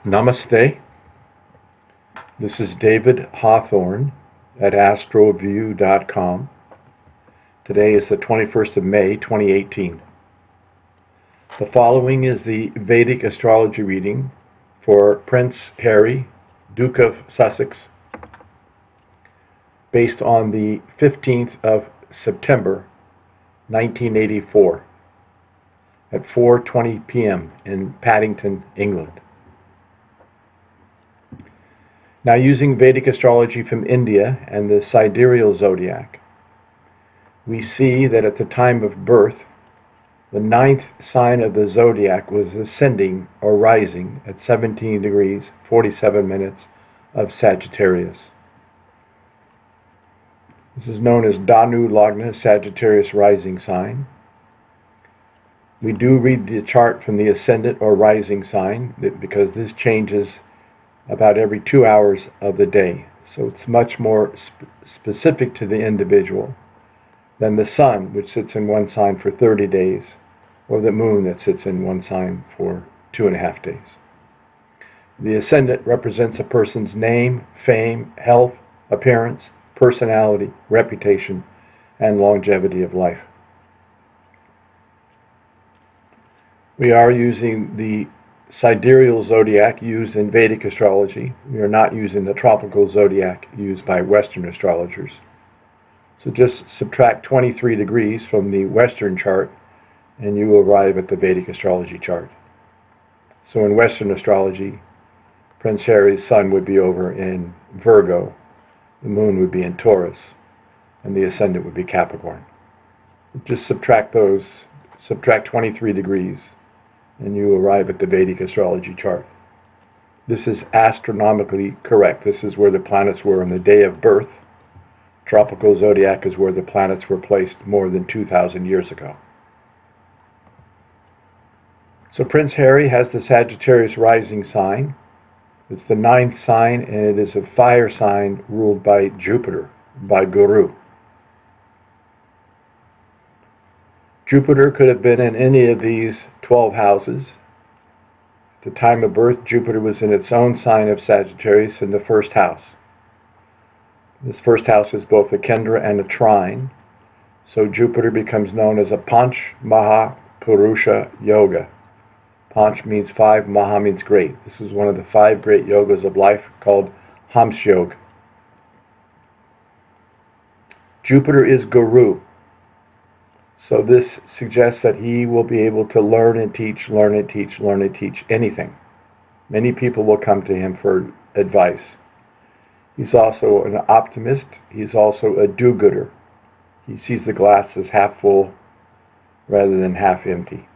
Namaste. This is David Hawthorne at astroview.com. Today is the 21st of May, 2018. The following is the Vedic Astrology reading for Prince Harry, Duke of Sussex, based on the 15th of September, 1984, at 4:20 p.m. in Paddington, England. Now, using Vedic astrology from India and the sidereal zodiac, we see that at the time of birth, the ninth sign of the zodiac was ascending or rising at 17 degrees 47 minutes of Sagittarius. This is known as Danu Lagna, Sagittarius rising sign. We do read the chart from the ascendant or rising sign because this changes about every 2 hours of the day. So it's much more specific to the individual than the sun, which sits in one sign for 30 days, or the moon that sits in one sign for 2.5 days. The ascendant represents a person's name, fame, health, appearance, personality, reputation, and longevity of life. We are using the sidereal zodiac used in Vedic astrology. We are not using the tropical zodiac used by Western astrologers. So just subtract 23 degrees from the Western chart and you will arrive at the Vedic astrology chart. So in Western astrology, Prince Harry's sun would be over in Virgo, the moon would be in Taurus, and the ascendant would be Capricorn. Just subtract 23 degrees and you arrive at the Vedic astrology chart. This is astronomically correct. This is where the planets were on the day of birth. Tropical zodiac is where the planets were placed more than 2,000 years ago. So Prince Harry has the Sagittarius rising sign. It's the ninth sign, and it is a fire sign ruled by Jupiter, by Guru. Jupiter could have been in any of these 12 houses. At the time of birth, Jupiter was in its own sign of Sagittarius in the first house. This first house is both a Kendra and a trine, so Jupiter becomes known as a Panch Maha Purusha Yoga. Panch means 5, Maha means great. This is one of the 5 great yogas of life called Hams Yoga. Jupiter is Guru. So this suggests that he will be able to learn and teach, learn and teach, learn and teach anything. Many people will come to him for advice. He's also an optimist. He's also a do-gooder. He sees the glass as half full rather than half empty.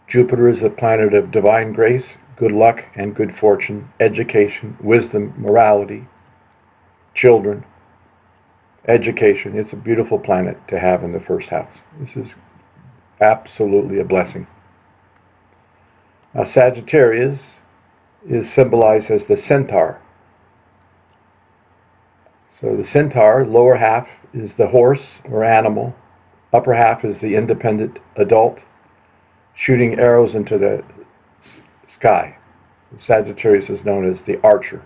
Jupiter is the planet of divine grace, good luck and good fortune, education, wisdom, morality, children, education. It's a beautiful planet to have in the first house. This is absolutely a blessing. Now, Sagittarius is symbolized as the centaur. So the centaur, lower half is the horse or animal, upper half is the independent adult shooting arrows into the sky. So Sagittarius is known as the archer.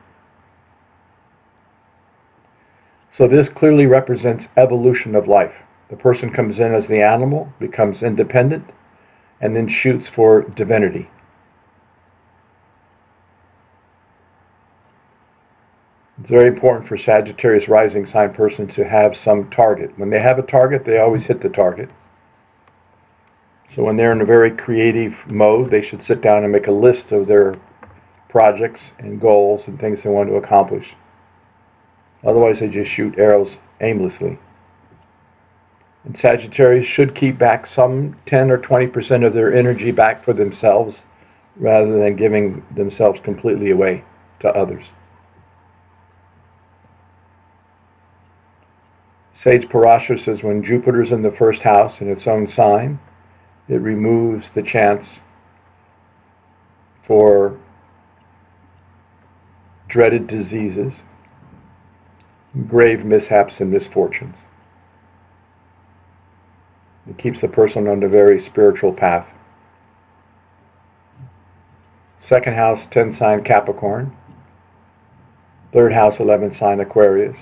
So this clearly represents evolution of life. The person comes in as the animal, becomes independent, and then shoots for divinity. It's very important for Sagittarius rising sign person to have some target. When they have a target, they always hit the target. So when they're in a very creative mode, they should sit down and make a list of their projects and goals and things they want to accomplish. Otherwise, they just shoot arrows aimlessly. And Sagittarius should keep back some 10 or 20% of their energy back for themselves rather than giving themselves completely away to others. Sage Parashar says when Jupiter's in the first house in its own sign, it removes the chance for dreaded diseases, grave mishaps and misfortunes. It keeps the person on a very spiritual path. Second house, 10 sign Capricorn. Third house, 11 sign Aquarius.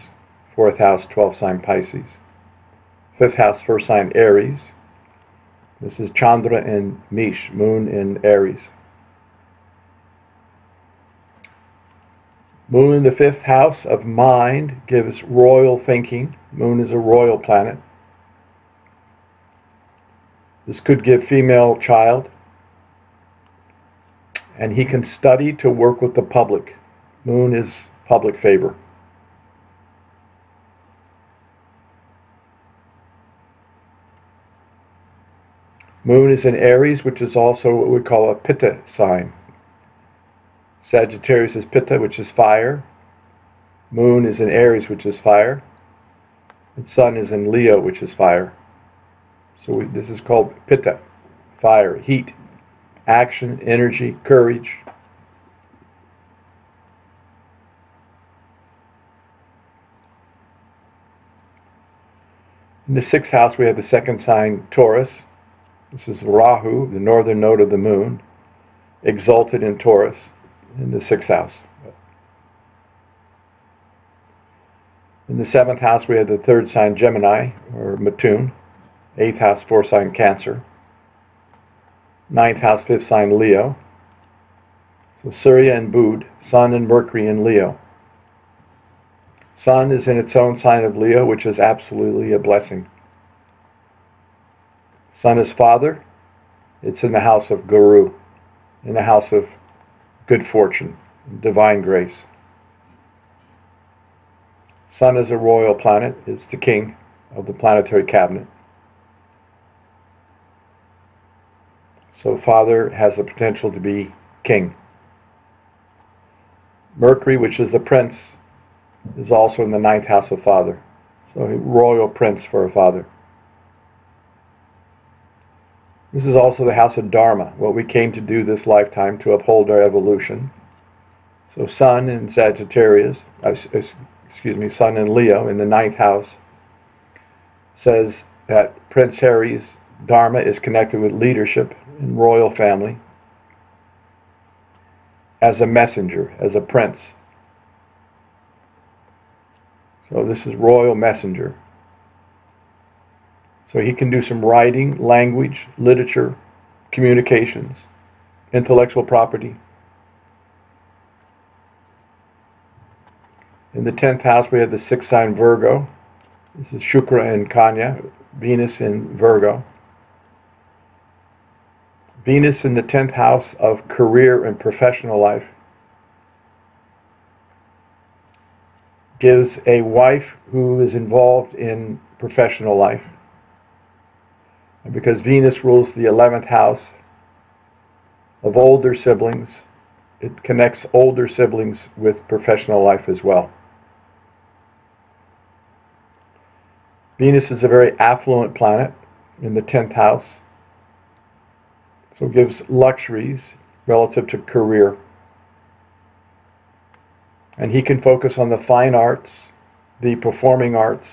Fourth house, 12 sign Pisces. Fifth house, first sign Aries. This is Chandra and Mish, moon in Aries. Moon in the fifth house of mind gives royal thinking. Moon is a royal planet. This could give female child. And he can study to work with the public. Moon is public favor. Moon is in Aries, which is also what we call a Pitta sign. Sagittarius is Pitta, which is fire. Moon is in Aries, which is fire. And Sun is in Leo, which is fire. So this is called Pitta, fire, heat, action, energy, courage. In the sixth house, we have the second sign, Taurus. This is Rahu, the northern node of the moon, exalted in Taurus in the sixth house. In the seventh house, we have the third sign, Gemini, or Matun. Eighth house, fourth sign, Cancer. Ninth house, fifth sign, Leo. So Surya and Bud, Sun and Mercury in Leo. Sun is in its own sign of Leo, which is absolutely a blessing. Sun is father. It's in the house of Guru, in the house of good fortune, divine grace. Sun is a royal planet. It's the king of the planetary cabinet. So father has the potential to be king. Mercury, which is the prince, is also in the ninth house of father. So a royal prince for a father. This is also the house of Dharma, what we came to do this lifetime to uphold our evolution. So Sun in Sagittarius, Sun in Leo in the ninth house says that Prince Harry's Dharma is connected with leadership in royal family as a messenger, as a prince. So this is royal messenger. So he can do some writing, language, literature, communications, intellectual property. In the 10th house, we have the sixth sign Virgo. This is Shukra and Kanya, Venus in Virgo. Venus in the 10th house of career and professional life gives a wife who is involved in professional life. And because Venus rules the 11th house of older siblings, it connects older siblings with professional life as well. Venus is a very affluent planet in the 10th house, so it gives luxuries relative to career. And he can focus on the fine arts, the performing arts,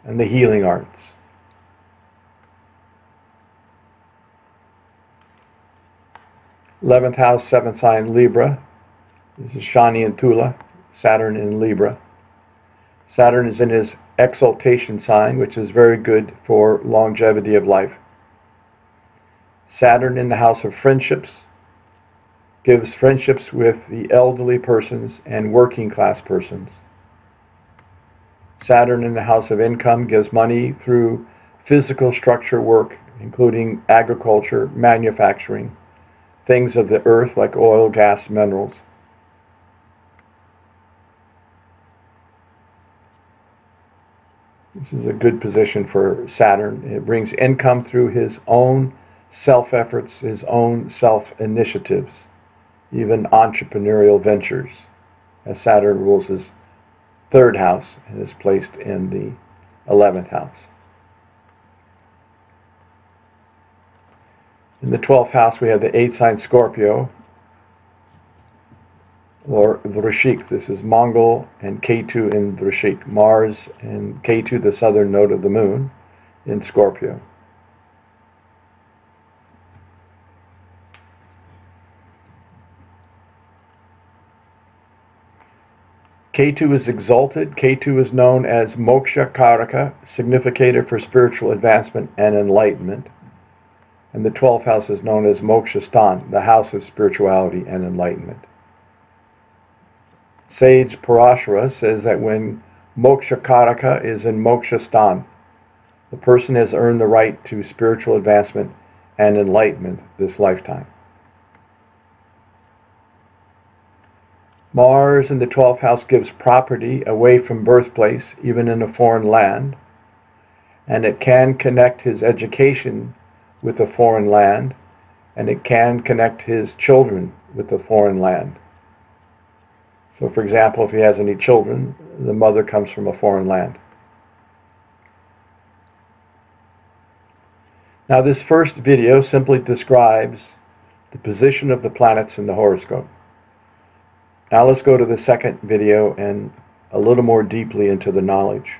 and the healing arts. Eleventh house, seventh sign, Libra. This is Shani and Tula, Saturn in Libra. Saturn is in his exaltation sign, which is very good for longevity of life. Saturn in the house of friendships gives friendships with the elderly persons and working class persons. Saturn in the house of income gives money through physical structure work, including agriculture, manufacturing, things of the earth like oil, gas, minerals. This is a good position for Saturn. It brings income through his own self-efforts, his own self-initiatives, even entrepreneurial ventures, as Saturn rules his third house and is placed in the 11th house. In the 12th house, we have the 8th sign Scorpio, or Vrishik. This is Mongol and Ketu in Vrishik. Mars and Ketu, the southern node of the moon, in Scorpio. Ketu is exalted. Ketu is known as Moksha Karaka, significator for spiritual advancement and enlightenment. And the 12th house is known as Moksha Stan, the house of spirituality and enlightenment. Sage Parashara says that when Moksha Karaka is in Moksha Stan, the person has earned the right to spiritual advancement and enlightenment this lifetime. Mars in the 12th house gives property away from birthplace, even in a foreign land, and it can connect his education with a foreign land, and it can connect his children with a foreign land. So, for example, if he has any children, the mother comes from a foreign land. Now, this first video simply describes the position of the planets in the horoscope. Now let's go to the second video and a little more deeply into the knowledge.